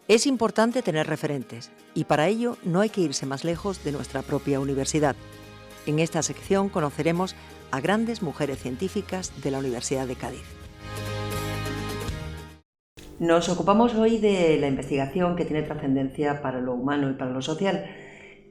Es importante tener referentes y para ello no hay que irse más lejos de nuestra propia universidad. En esta sección conoceremos a grandes mujeres científicas de la Universidad de Cádiz. Nos ocupamos hoy de la investigación que tiene trascendencia para lo humano y para lo social.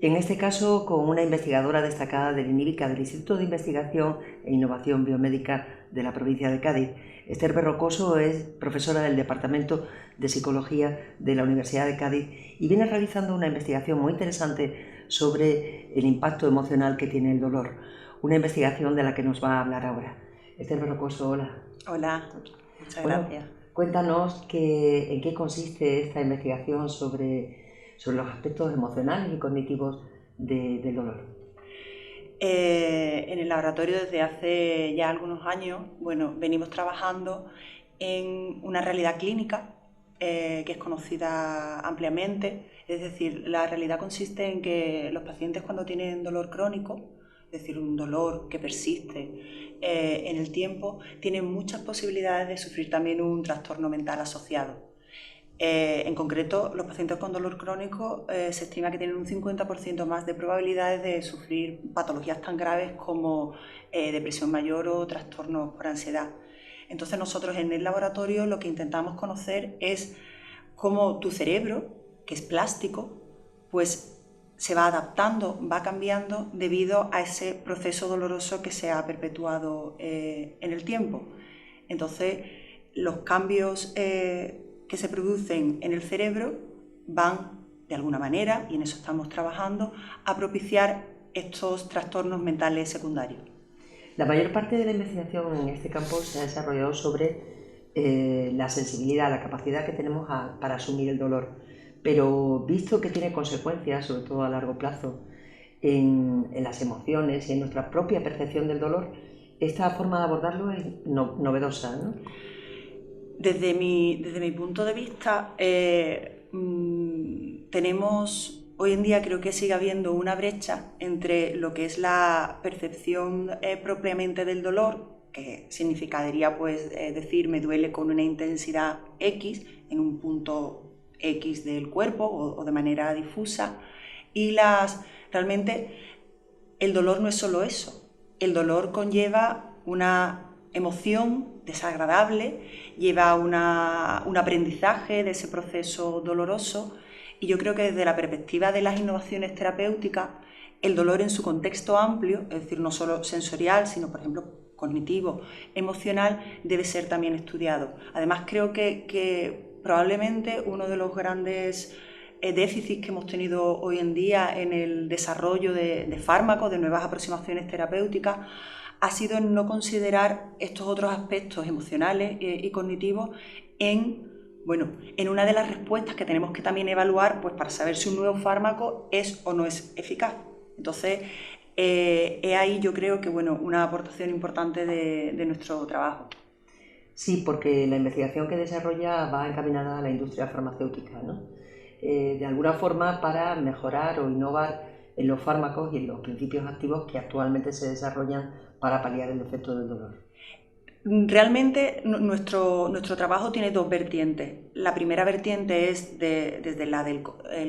En este caso, con una investigadora destacada del INIBICA, del Instituto de Investigación e Innovación Biomédica de la provincia de Cádiz. Esther Berrocoso es profesora del Departamento de Psicología de la Universidad de Cádiz y viene realizando una investigación muy interesante sobre el impacto emocional que tiene el dolor. Una investigación de la que nos va a hablar ahora. Esther Berrocoso, hola. Hola, muchas gracias. Cuéntanos en qué consiste esta investigación sobre los aspectos emocionales y cognitivos del dolor. En el laboratorio desde hace ya algunos años, venimos trabajando en una realidad clínica que es conocida ampliamente. Es decir, la realidad consiste en que los pacientes cuando tienen dolor crónico, es decir, un dolor que persiste en el tiempo, tienen muchas posibilidades de sufrir también un trastorno mental asociado. En concreto, los pacientes con dolor crónico se estima que tienen un 50% más de probabilidades de sufrir patologías tan graves como depresión mayor o trastornos por ansiedad. Entonces nosotros en el laboratorio lo que intentamos conocer es cómo tu cerebro, que es plástico, pues se va adaptando, va cambiando debido a ese proceso doloroso que se ha perpetuado en el tiempo. Entonces los cambios que se producen en el cerebro van, de alguna manera, y en eso estamos trabajando, a propiciar estos trastornos mentales secundarios. La mayor parte de la investigación en este campo se ha desarrollado sobre la sensibilidad, la capacidad que tenemos para asumir el dolor, pero visto que tiene consecuencias, sobre todo a largo plazo, en las emociones y en nuestra propia percepción del dolor, esta forma de abordarlo es novedosa, ¿no? Desde mi punto de vista, tenemos hoy en día, creo que sigue habiendo una brecha entre lo que es la percepción propiamente del dolor, que significaría pues, decir me duele con una intensidad X en un punto X del cuerpo o de manera difusa, y realmente el dolor no es solo eso. El dolor conlleva una emoción desagradable, lleva un aprendizaje de ese proceso doloroso, y yo creo que desde la perspectiva de las innovaciones terapéuticas, el dolor en su contexto amplio, es decir, no solo sensorial, sino por ejemplo cognitivo, emocional, debe ser también estudiado. Además creo que probablemente uno de los grandes déficits que hemos tenido hoy en día en el desarrollo de fármacos, de nuevas aproximaciones terapéuticas, ha sido en no considerar estos otros aspectos emocionales y cognitivos en una de las respuestas que tenemos que también evaluar pues, para saber si un nuevo fármaco es o no es eficaz. Entonces, ahí yo creo que una aportación importante de nuestro trabajo. Sí, porque la investigación que desarrolla va encaminada a la industria farmacéutica, ¿no? De alguna forma para mejorar o innovar en los fármacos y en los principios activos que actualmente se desarrollan para paliar el efecto del dolor. Realmente nuestro trabajo tiene dos vertientes. La primera vertiente es desde la del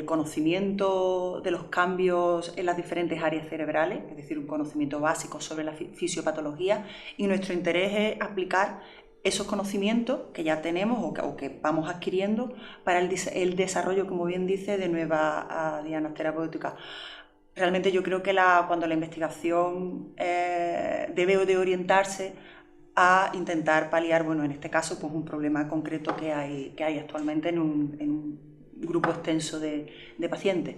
conocimiento de los cambios en las diferentes áreas cerebrales, es decir, un conocimiento básico sobre la fisiopatología, y nuestro interés es aplicar esos conocimientos que ya tenemos o que vamos adquiriendo para el desarrollo, como bien dice, de nuevas dianas terapéuticas. Realmente yo creo que cuando la investigación debe de orientarse a intentar paliar, en este caso, pues un problema concreto que hay actualmente en un grupo extenso de pacientes.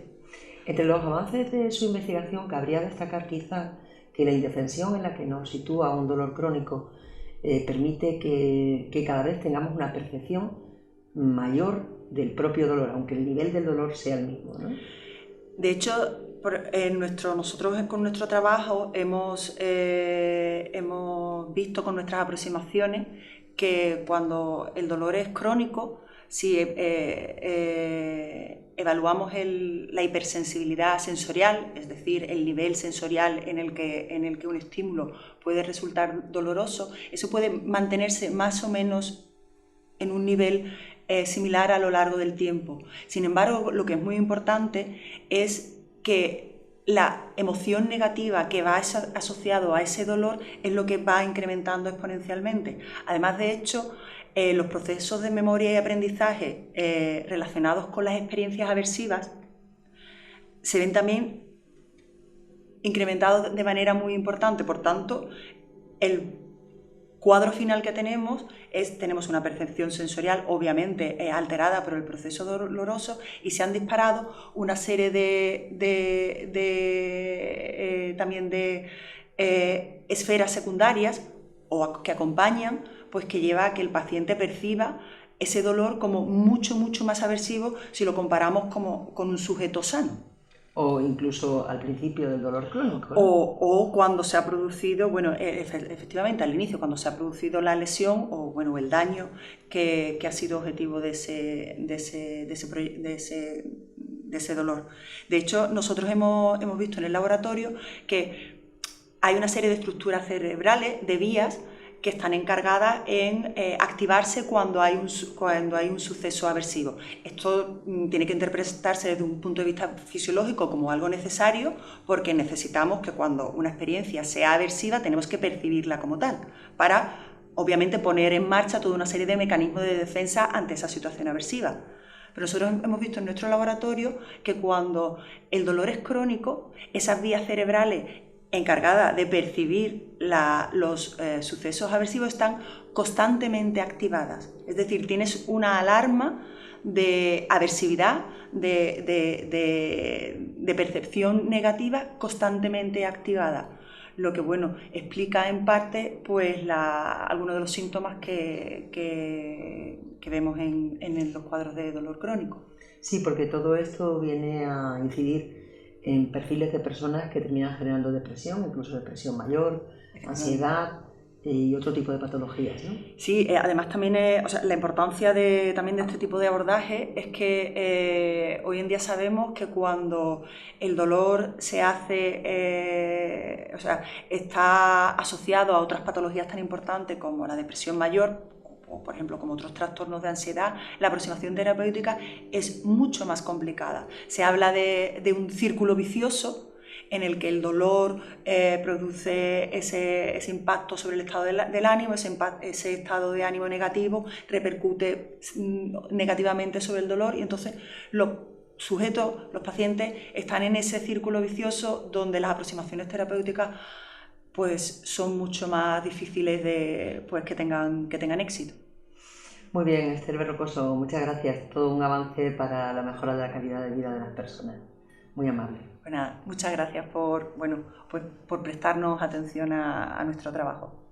Entre los avances de su investigación cabría destacar quizá que la indefensión en la que nos sitúa un dolor crónico permite que cada vez tengamos una percepción mayor del propio dolor, aunque el nivel del dolor sea el mismo, ¿no? De hecho, nosotros con nuestro trabajo hemos visto con nuestras aproximaciones que cuando el dolor es crónico, si evaluamos la hipersensibilidad sensorial, es decir, el nivel sensorial en el que un estímulo puede resultar doloroso, eso puede mantenerse más o menos en un nivel similar a lo largo del tiempo. Sin embargo, lo que es muy importante es que la emoción negativa que va asociado a ese dolor es lo que va incrementando exponencialmente. Además, de hecho, los procesos de memoria y aprendizaje relacionados con las experiencias aversivas se ven también incrementados de manera muy importante. Por tanto, el cuadro final que tenemos una percepción sensorial obviamente alterada por el proceso doloroso, y se han disparado una serie también de esferas secundarias o que acompañan, pues que lleva a que el paciente perciba ese dolor como mucho más aversivo si lo comparamos con un sujeto sano. O incluso al principio del dolor crónico, ¿no? O cuando se ha producido, bueno, efectivamente al inicio, cuando se ha producido la lesión o bueno, el daño que ha sido objetivo de ese dolor. De hecho, nosotros hemos visto en el laboratorio que hay una serie de estructuras cerebrales, de vías, que están encargadas en activarse cuando hay un suceso aversivo. Esto tiene que interpretarse desde un punto de vista fisiológico como algo necesario, porque necesitamos que cuando una experiencia sea aversiva tenemos que percibirla como tal, para obviamente poner en marcha toda una serie de mecanismos de defensa ante esa situación aversiva. Pero nosotros hemos visto en nuestro laboratorio que cuando el dolor es crónico, esas vías cerebrales encargada de percibir los sucesos aversivos están constantemente activadas. Es decir, tienes una alarma de aversividad, de percepción negativa constantemente activada. Lo que bueno, explica en parte pues, algunos de los síntomas que vemos en los cuadros de dolor crónico. Sí, porque todo esto viene a incidir en perfiles de personas que terminan generando depresión, incluso depresión mayor, ansiedad y otro tipo de patologías, ¿no? Sí, además también la importancia también de este tipo de abordaje es que hoy en día sabemos que cuando el dolor está asociado a otras patologías tan importantes como la depresión mayor, o por ejemplo como otros trastornos de ansiedad, la aproximación terapéutica es mucho más complicada. Se habla de un círculo vicioso en el que el dolor produce ese impacto sobre el estado del ánimo, ese estado de ánimo negativo repercute negativamente sobre el dolor, y entonces los sujetos, los pacientes, están en ese círculo vicioso donde las aproximaciones terapéuticas pues son mucho más difíciles que tengan éxito. Muy bien, Esther Berrocoso, muchas gracias. Todo un avance para la mejora de la calidad de vida de las personas. Muy amable. Pues nada, muchas gracias por prestarnos atención a nuestro trabajo.